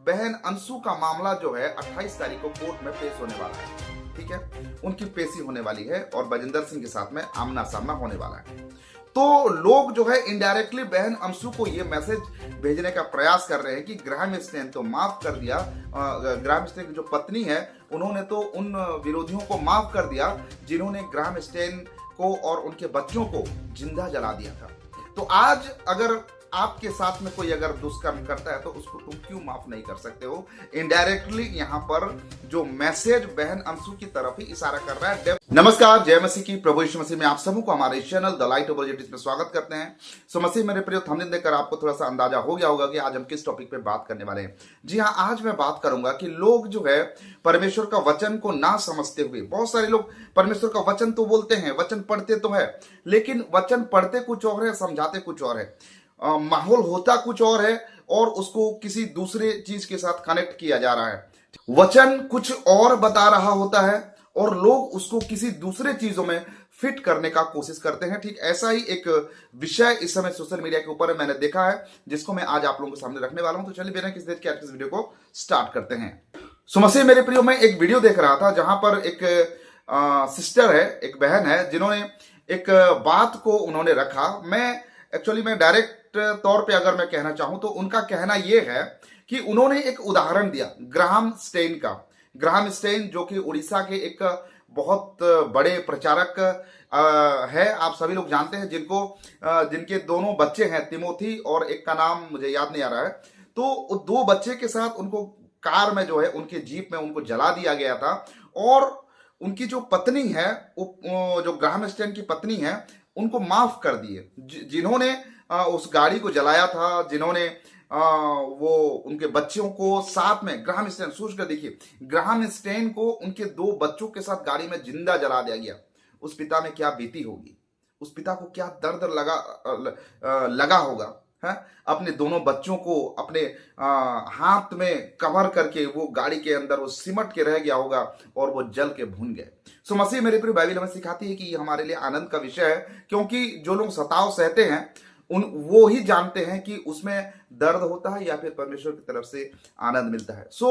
बहन अंशु का मामला जो है 28 तारीख को कोर्ट में पेश होने वाला है। ठीक है, उनकी पेशी होने वाली है और बजिंदर सिंह के साथ में आमना सामना होने वाला है। तो लोग जो है इनडायरेक्टली बहन अंशु को ये मैसेज भेजने का प्रयास कर रहे हैं कि ग्राहम स्टेन तो माफ कर दिया, ग्राहम स्टेन की जो पत्नी है उन्होंने तो उन विरोधियों को माफ कर दिया जिन्होंने ग्राहम स्टेन को और उनके बच्चों को जिंदा जला दिया था। तो आज अगर आपके साथ में कोई अगर दुष्कर्म करता है तो उसको तुम क्यों माफ नहीं कर सकते हो? इनडायरेक्टली यहाँ पर जो मैसेज बहन अंशु की तरफ ही इशारा कर रहा है। नमस्कार, जय मसीह की, प्रभु यीशु मसीह में आप सबको हमारे channel the light of world में स्वागत करते हैं। सो मसीह मेरे प्रिय, थंबनेल देखकर आपको थोड़ा सा अंदाजा हो गया होगा कि आज हम किस टॉपिक पे बात करने वाले हैं। जी हाँ, आज मैं बात करूंगा कि लोग जो है परमेश्वर का वचन को ना समझते हुए, बहुत सारे लोग परमेश्वर का वचन तो बोलते हैं, वचन पढ़ते तो है, लेकिन वचन पढ़ते कुछ और है, समझाते कुछ और है, माहौल होता कुछ और है और उसको किसी दूसरे चीज के साथ कनेक्ट किया जा रहा है। वचन कुछ और बता रहा होता है और लोग उसको किसी दूसरे चीजों में फिट करने का कोशिश करते हैं। ठीक ऐसा ही एक विषय इस समय सोशल मीडिया के ऊपर मैंने देखा है, जिसको मैं आज आप लोगों के सामने रखने वाला हूं। तो चलिए बिना किसी देर के आज इस वीडियो को स्टार्ट करते हैं। सो मसीह मेरे प्रियो, मैं एक वीडियो देख रहा था जहां पर एक सिस्टर है, एक बहन है, जिन्होंने एक बात को उन्होंने रखा। मैं डायरेक्ट तौर पे अगर मैं कहना चाहूं तो उनका कहना यह है कि उन्होंने एक उदाहरण दिया ग्राहम स्टेन का। ग्राहम स्टेन जो कि उड़ीसा के एक बहुत बड़े प्रचारक है, आप सभी लोग जानते हैं, जिनके दोनों बच्चे हैं, तिमोथी और एक का नाम मुझे याद नहीं आ रहा है। तो दो बच्चे के साथ उनको कार में जो है, उनके जीप में उनको जला दिया गया था और उनकी जो पत्नी है, जो ग्राहम स्टेन की पत्नी है, उनको माफ कर दिए। जिन्होंने उस गाड़ी को जलाया था, जिन्होंने वो उनके बच्चों को साथ में, ग्राहम स्टेन, सोच कर देखिए, ग्राहम स्टेन को उनके दो बच्चों के साथ गाड़ी में जिंदा जला दिया गया। उस पिता में क्या बीती होगी, उस पिता को क्या दर्द लगा होगा है? अपने दोनों बच्चों को अपने हाथ में कवर करके वो गाड़ी के अंदर वो सिमट के रह गया होगा और वो जल के भून गए। सो मसीह मेरे प्रिय, बाइबल हमें सिखाती है कि ये हमारे लिए आनंद का विषय है, क्योंकि जो लोग सताव सहते हैं वो ही जानते हैं कि उसमें दर्द होता है या फिर परमेश्वर की तरफ से आनंद मिलता है। सो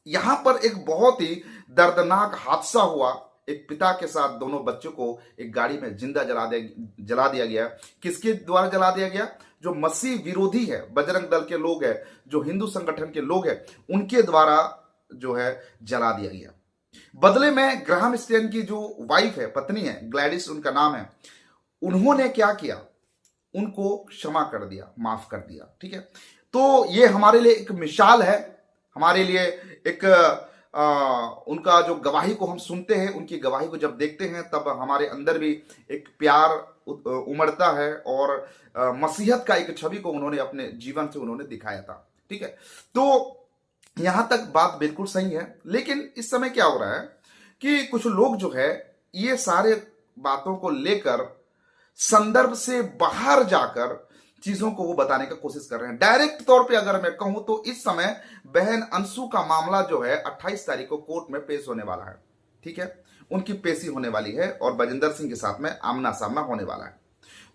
यहां पर एक बहुत ही दर्दनाक हादसा हुआ। एक पिता के साथ दोनों बच्चों को एक गाड़ी में जिंदा जला दिया गया। किसके द्वारा जला दिया गया? जो मसीह विरोधी है, बजरंग दल के लोग हैं, जो हिंदू संगठन के लोग हैं, उनके द्वारा जो है जला दिया गया। बदले में ग्राहम स्टेन की जो वाइफ है, पत्नी है, ग्लैडिस उनका नाम है, उन्होंने क्या किया? उनको क्षमा कर दिया, माफ कर दिया। ठीक है, तो ये हमारे लिए एक मिसाल है, हमारे लिए एक उनका जो गवाही को हम सुनते हैं, उनकी गवाही को जब देखते हैं तब हमारे अंदर भी एक प्यार उमड़ता है और मसीहत का एक छवि को उन्होंने अपने जीवन से उन्होंने दिखाया था। ठीक है, तो यहां तक बात बिल्कुल सही है, लेकिन इस समय क्या हो रहा है कि कुछ लोग जो है ये सारे बातों को लेकर संदर्भ से बाहर जाकर चीजों को वो बताने का कोशिश कर रहे हैं। डायरेक्ट तौर पे अगर मैं कहूं तो इस समय बहन अंशु का मामला जो है 28 तारीख को कोर्ट में पेश होने वाला है। ठीक है, उनकी पेशी होने वाली है और बजिंदर सिंह के साथ में आमना सामना होने वाला है।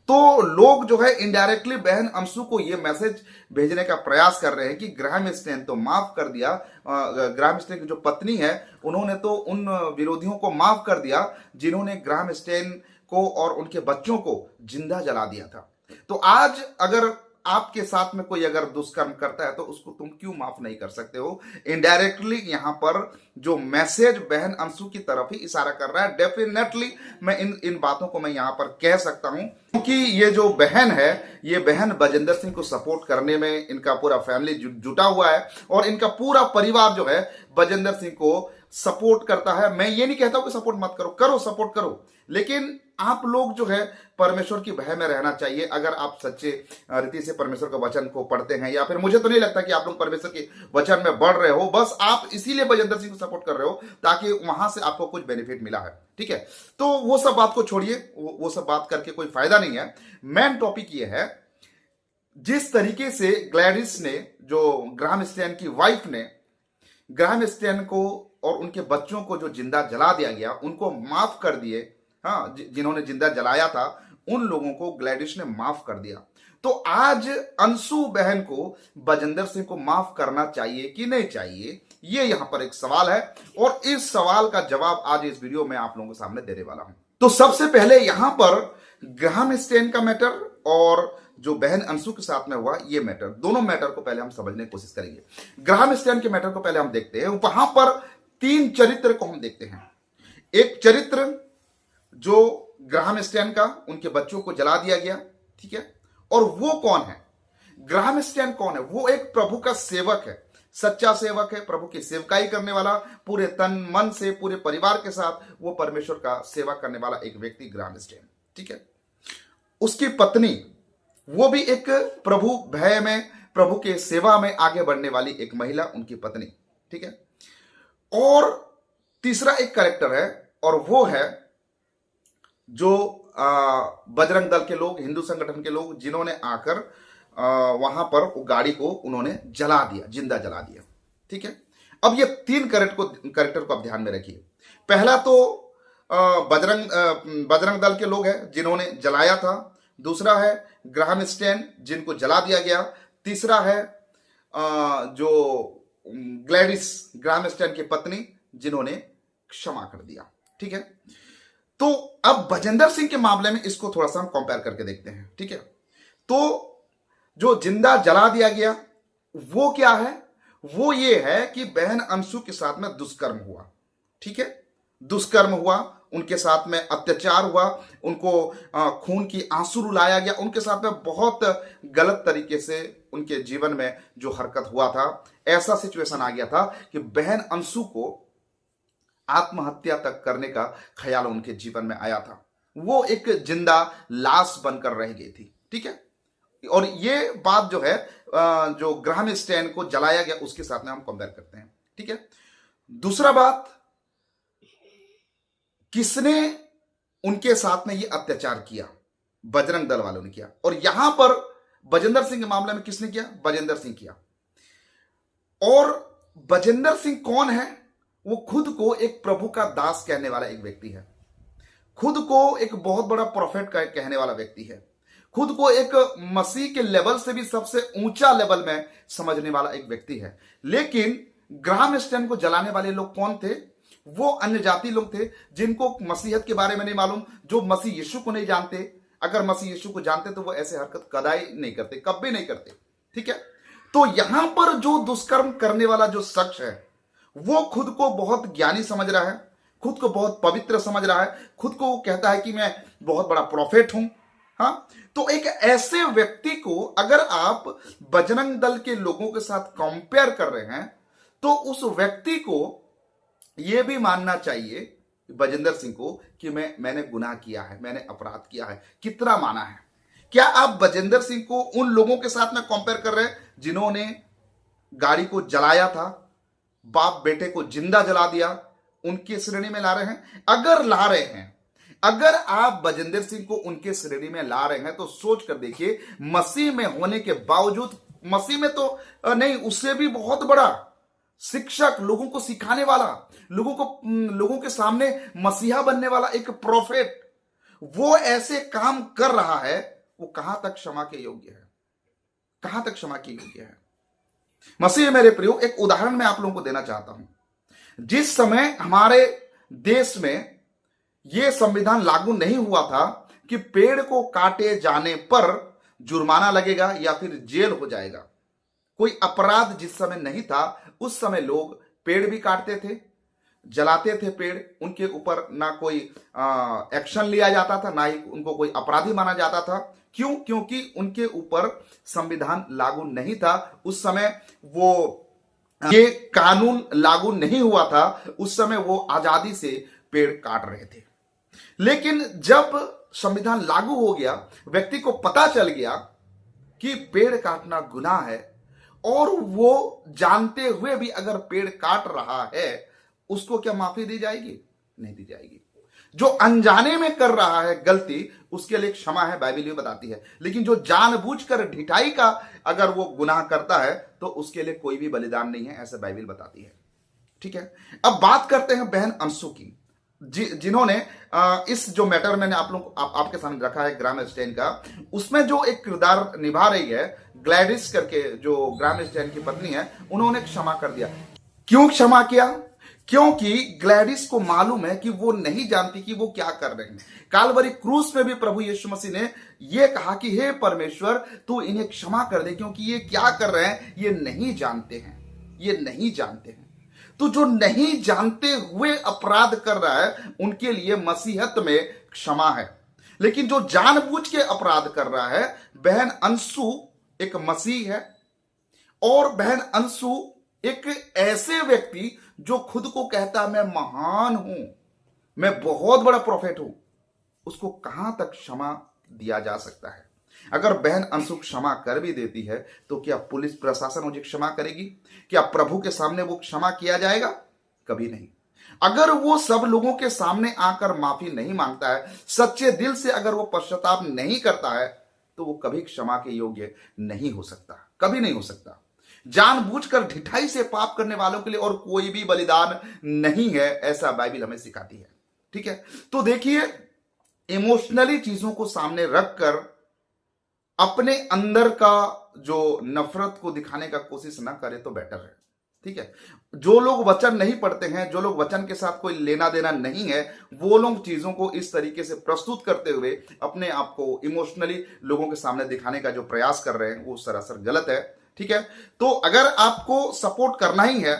तो लोग जो है इनडायरेक्टली बहन अंशु को यह मैसेज भेजने का प्रयास कर रहे हैं कि ग्राहम स्टेन तो माफ कर दिया, ग्राहम स्टेन की जो पत्नी है उन्होंने तो उन विरोधियों को माफ कर दिया जिन्होंने ग्राहम स्टेन को और उनके बच्चों को जिंदा जला दिया था। तो आज अगर आपके साथ में कोई अगर दुष्कर्म करता है तो उसको तुम क्यों माफ नहीं कर सकते हो? इनडायरेक्टली यहां पर जो मैसेज बहन अंशु की तरफ ही इशारा कर रहा है। डेफिनेटली मैं इन बातों को मैं यहां पर कह सकता हूं, क्योंकि ये जो बहन है, ये बहन बजिंदर सिंह को सपोर्ट करने में इनका पूरा फैमिली जुटा हुआ है और इनका पूरा परिवार जो है बजिंदर सिंह को सपोर्ट करता है। मैं ये नहीं कहता हूं कि सपोर्ट मत करो, सपोर्ट करो, लेकिन आप लोग जो है परमेश्वर की भय में रहना चाहिए। अगर आप सच्चे रीति से परमेश्वर के वचन को पढ़ते हैं, या फिर मुझे तो नहीं लगता कि आप लोग परमेश्वर के वचन में बढ़ रहे हो, बस आप इसीलिए बजिंदर सिंह को सपोर्ट कर रहे हो ताकि वहां से आपको कुछ बेनिफिट मिला है। ठीक है, तो वो सब बात को छोड़िए, वो सब बात करके कोई फायदा नहीं है। मेन टॉपिक ये है, जिस तरीके से ग्लैडिस ने, जो ग्राहम स्टेन की वाइफ ने, ग्राहम स्टेन को और उनके बच्चों को जो जिंदा जला दिया गया, उनको माफ कर दिए। हाँ, जिन्होंने जिंदा जलाया था उन लोगों को ग्लैडिस ने माफ कर दिया। तो आज अंशु बहन को बजिंदर सिंह को माफ करना चाहिए कि नहीं चाहिए, ये यहां पर एक सवाल है और इस सवाल का जवाब आज इस वीडियो में आप लोगों के सामने देने वाला हूं। तो सबसे पहले यहां पर ग्राहम स्टेन का मैटर और जो बहन अंशु के साथ में हुआ ये मैटर, दोनों मैटर को पहले हम समझने की कोशिश करेंगे। ग्राहम स्टेन के मैटर को पहले हम देखते हैं। वहां पर 3 चरित्र को हम देखते हैं। एक चरित्र जो ग्राहम स्टेन का, उनके बच्चों को जला दिया गया, ठीक है। और वो कौन है? ग्राहम स्टेन कौन है? वो एक प्रभु का सेवक है, सच्चा सेवक है, प्रभु की सेवकाई करने वाला, पूरे तन मन से पूरे परिवार के साथ वो परमेश्वर का सेवा करने वाला एक व्यक्ति ग्राहम स्टेन, ठीक है। उसकी पत्नी वो भी एक प्रभु भय में, प्रभु के सेवा में आगे बढ़ने वाली एक महिला, उनकी पत्नी, ठीक है। और तीसरा एक कैरेक्टर है और वो है जो बजरंग दल के लोग, हिंदू संगठन के लोग, जिन्होंने आकर वहां पर गाड़ी को उन्होंने जला दिया, जिंदा जला दिया, ठीक है। अब ये 3 कैरेक्टर को आप ध्यान में रखिए। पहला तो बजरंग दल के लोग हैं जिन्होंने जलाया था, दूसरा है ग्राहम स्टेन जिनको जला दिया गया, तीसरा है जो ग्लैडिस ग्राहम स्टेन की पत्नी जिन्होंने क्षमा कर दिया, ठीक है। तो अब बजिंदर सिंह के मामले में इसको थोड़ा सा हम कंपेयर करके देखते हैं, ठीक है। तो जो जिंदा जला दिया गया वो क्या है? वो ये है कि बहन अंशु के साथ में दुष्कर्म हुआ, ठीक है। दुष्कर्म हुआ, उनके साथ में अत्याचार हुआ, उनको खून की आंसू रुलाया गया, उनके साथ में बहुत गलत तरीके से उनके जीवन में जो हरकत हुआ था, ऐसा सिचुएशन आ गया था कि बहन अंशु को आत्महत्या तक करने का ख्याल उनके जीवन में आया था। वो एक जिंदा लाश बनकर रह गई थी, ठीक है। और ये बात जो है जो ग्राहम स्टेन को जलाया गया उसके साथ में हम कंपेयर करते हैं, ठीक है। दूसरा बात, किसने उनके साथ में ये अत्याचार किया? बजरंग दल वालों ने किया। और यहां पर बजिंदर सिंह के मामले में किसने किया? बजिंदर सिंह किया। और बजिंदर सिंह कौन है? वो खुद को एक प्रभु का दास कहने वाला एक व्यक्ति है, खुद को एक बहुत बड़ा प्रोफेट कहने वाला व्यक्ति है, खुद को एक मसीह के लेवल से भी सबसे ऊंचा लेवल में समझने वाला एक व्यक्ति है। लेकिन ग्राहम स्टेन को जलाने वाले लोग कौन थे? वो अन्य जाति लोग थे जिनको मसीहत के बारे में नहीं मालूम, जो मसीह यीशु को नहीं जानते। अगर मसीह यीशु को जानते तो वो ऐसे हरकत कदाई नहीं करते, कभी नहीं करते, ठीक है। तो यहां पर जो दुष्कर्म करने वाला जो शख्स है वो खुद को बहुत ज्ञानी समझ रहा है, खुद को बहुत पवित्र समझ रहा है, खुद को कहता है कि मैं बहुत बड़ा प्रोफेट हूं। हाँ, तो एक ऐसे व्यक्ति को अगर आप बजरंग दल के लोगों के साथ कंपेयर कर रहे हैं तो उस व्यक्ति को यह भी मानना चाहिए बजिंदर सिंह को कि मैंने गुनाह किया है, मैंने अपराध किया है। कितना माना है? क्या आप बजिंदर सिंह को उन लोगों के साथ में कंपेयर कर रहे हैं जिन्होंने गाड़ी को जलाया था, बाप बेटे को जिंदा जला दिया, उनकी श्रेणी में ला रहे हैं? अगर ला रहे हैं, अगर आप बजिंदर सिंह को उनके श्रेणी में ला रहे हैं तो सोच कर देखिए, मसीह में होने के बावजूद, मसीह में तो नहीं, उससे भी बहुत बड़ा शिक्षक, लोगों को सिखाने वाला, लोगों के सामने मसीहा बनने वाला एक प्रोफेट, वो ऐसे काम कर रहा है, वो कहां तक क्षमा के योग्य है? कहां तक क्षमा के योग्य है? मसीह मेरे प्रियो, एक उदाहरण मैं आप लोगों को देना चाहता हूं। जिस समय हमारे देश में यह संविधान लागू नहीं हुआ था कि पेड़ को काटे जाने पर जुर्माना लगेगा या फिर जेल हो जाएगा, कोई अपराध जिस समय नहीं था, उस समय लोग पेड़ भी काटते थे, जलाते थे पेड़, उनके ऊपर ना कोई एक्शन लिया जाता था, ना ही उनको कोई अपराधी माना जाता था। क्यों? क्योंकि उनके ऊपर संविधान लागू नहीं था उस समय, वो ये कानून लागू नहीं हुआ था उस समय, वो आजादी से पेड़ काट रहे थे। लेकिन जब संविधान लागू हो गया, व्यक्ति को पता चल गया कि पेड़ काटना गुनाह है और वो जानते हुए भी अगर पेड़ काट रहा है, उसको क्या माफी दी जाएगी? नहीं दी जाएगी। जो अनजाने में कर रहा है गलती, उसके लिए क्षमा है, बाइबल भी बताती है। लेकिन जो जानबूझकर ढिठाई का अगर वो गुनाह करता है तो उसके लिए कोई भी बलिदान नहीं है, ऐसा बाइबल बताती है, ठीक है। अब बात करते हैं बहन अंशु की। जिन्होंने इस जो मैटर मैंने आपके सामने रखा है ग्राम स्टेन का, उसमें जो एक किरदार निभा रही है ग्लैडिस करके, जो ग्राम स्टेन की पत्नी है, उन्होंने क्षमा कर दिया। क्यों क्षमा किया? क्योंकि ग्लैडिस को मालूम है कि वो नहीं जानती कि वो क्या कर रहे हैं। काल्वरी क्रूस पे भी प्रभु यीशु मसीह ने ये कहा कि हे परमेश्वर, तू इन्हें क्षमा कर दे, क्योंकि ये क्या कर रहे हैं ये नहीं जानते हैं, ये नहीं जानते हैं। तो जो नहीं जानते हुए अपराध कर रहा है उनके लिए मसीहत में क्षमा है, लेकिन जो जानबूझ के अपराध कर रहा है, बहन अंशु एक मसीह है, और बहन अंशु एक ऐसे व्यक्ति जो खुद को कहता मैं महान हूं, मैं बहुत बड़ा प्रोफेट हूं, उसको कहां तक क्षमा दिया जा सकता है? अगर बहन अंशु क्षमा कर भी देती है तो क्या पुलिस प्रशासन मुझे क्षमा करेगी? क्या प्रभु के सामने वो क्षमा किया जाएगा? कभी नहीं। अगर वो सब लोगों के सामने आकर माफी नहीं मांगता है, सच्चे दिल से अगर वो पश्चाताप नहीं करता है, तो वो कभी क्षमा के योग्य नहीं हो सकता, कभी नहीं हो सकता। जानबूझकर ढिठाई से पाप करने वालों के लिए और कोई भी बलिदान नहीं है, ऐसा बाइबल हमें सिखाती है। ठीक है, तो देखिए, इमोशनली चीजों को सामने रखकर अपने अंदर का जो नफरत को दिखाने का कोशिश ना करे तो बेटर है। ठीक है, जो लोग वचन नहीं पढ़ते हैं, जो लोग वचन के साथ कोई लेना देना नहीं है, वो लोग चीजों को इस तरीके से प्रस्तुत करते हुए अपने आप को इमोशनली लोगों के सामने दिखाने का जो प्रयास कर रहे हैं वो सरासर गलत है। ठीक है, तो अगर आपको सपोर्ट करना ही है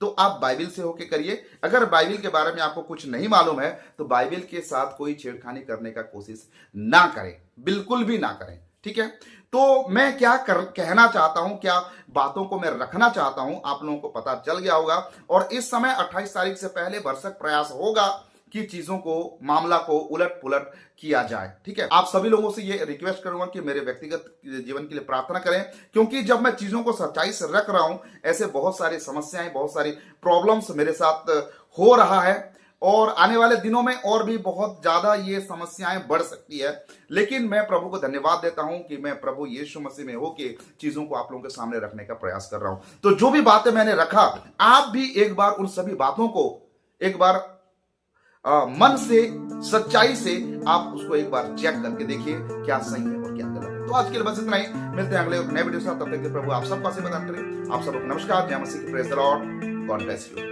तो आप बाइबल से होके करिए। अगर बाइबल के बारे में आपको कुछ नहीं मालूम है तो बाइबल के साथ कोई छेड़खानी करने का कोशिश ना करें, बिल्कुल भी ना करें। ठीक है, तो मैं क्या कहना चाहता हूं, क्या बातों को मैं रखना चाहता हूं, आप लोगों को पता चल गया होगा। और इस समय 28 तारीख से पहले भरसक प्रयास होगा कि चीजों को, मामला को उलट पुलट किया जाए। ठीक है, आप सभी लोगों से ये रिक्वेस्ट करूंगा कि मेरे व्यक्तिगत जीवन के लिए प्रार्थना करें, क्योंकि जब मैं चीजों को सच्चाई से रख रहा हूं, ऐसे बहुत सारी समस्याएं, बहुत सारी प्रॉब्लम्स मेरे साथ हो रहा है, और आने वाले दिनों में और भी बहुत ज्यादा ये समस्याएं बढ़ सकती है। लेकिन मैं प्रभु को धन्यवाद देता हूं कि मैं प्रभु यीशु मसीह में होके चीजों को आप लोगों के सामने रखने का प्रयास कर रहा हूं। तो जो भी बातें मैंने रखा, आप भी एक बार उन सभी बातों को एक बार मन से, सच्चाई से आप उसको एक बार चेक करके देखिए क्या सही है और क्या गलत। तो आज के लिए बस इतना ही, मिलते हैं अगले नए वीडियो के साथ। तब तक के प्रभु आप सबका आशीर्वाद करें। आप सबको नमस्कार, जय मसीह की, praise the Lord, God bless you.